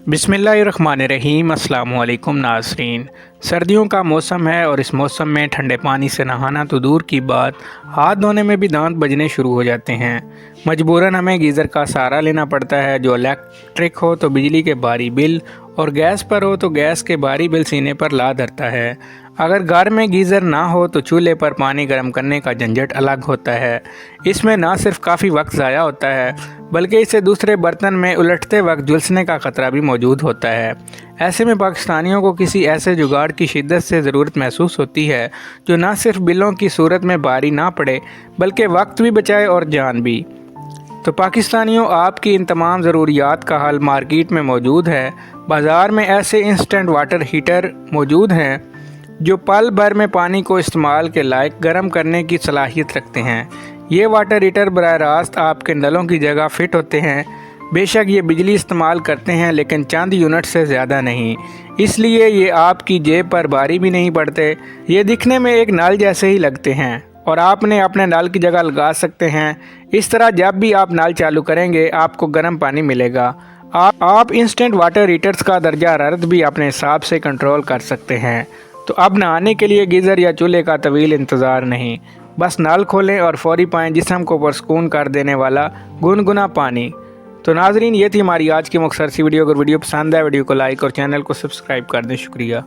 बिस्मिल्लाहिर्रहमानिर्रहीम। अस्सलाम वालेकुम नाज़रीन। सर्दियों का मौसम है और इस मौसम में ठंडे पानी से नहाना तो दूर की बात, हाथ धोने में भी दांत बजने शुरू हो जाते हैं। मजबूरन हमें गीज़र का सहारा लेना पड़ता है, जो इलेक्ट्रिक हो तो बिजली के भारी बिल और गैस पर हो तो गैस के भारी बिल सीने पर ला धरता है। अगर घर में गीज़र ना हो तो चूल्हे पर पानी गर्म करने का झंझट अलग होता है। इसमें ना सिर्फ काफ़ी वक्त ज़ाया होता है, बल्कि इसे दूसरे बर्तन में उलटते वक्त झुलसने का ख़तरा भी मौजूद होता है। ऐसे में पाकिस्तानियों को किसी ऐसे जुगाड़ की शिद्दत से ज़रूरत महसूस होती है जो ना सिर्फ बिलों की सूरत में भारी ना पड़े, बल्कि वक्त भी बचाए और जान भी। तो पाकिस्तानियों, आपकी इन तमाम ज़रूरियात का हल मार्केट में मौजूद है। बाज़ार में ऐसे इंस्टेंट वाटर हीटर मौजूद हैं जो पल भर में पानी को इस्तेमाल के लायक गर्म करने की सलाहियत रखते हैं। ये वाटर हीटर बराह रास्त आपके नलों की जगह फिट होते हैं। बेशक ये बिजली इस्तेमाल करते हैं, लेकिन चंद यूनिट से ज़्यादा नहीं, इसलिए ये आपकी जेब पर भारी भी नहीं पड़ते। ये दिखने में एक नल जैसे ही लगते हैं और आपने अपने नल की जगह लगा सकते हैं। इस तरह जब भी आप नल चालू करेंगे आपको गर्म पानी मिलेगा। आप इंस्टेंट वाटर हीटर्स का दर्जा हरारत भी अपने हिसाब से कंट्रोल कर सकते हैं। तो अब नहाने के लिए गीज़र या चूल्हे का तवील इंतज़ार नहीं, बस नल खोलें और फौरी पाएँ जिस्म को पुरसकून कर देने वाला गुनगुना पानी। तो नाज़रीन, ये थी हमारी आज की मुख्तसर सी वीडियो। अगर वीडियो पसंद है वीडियो को लाइक और चैनल को सब्सक्राइब कर दें। शुक्रिया।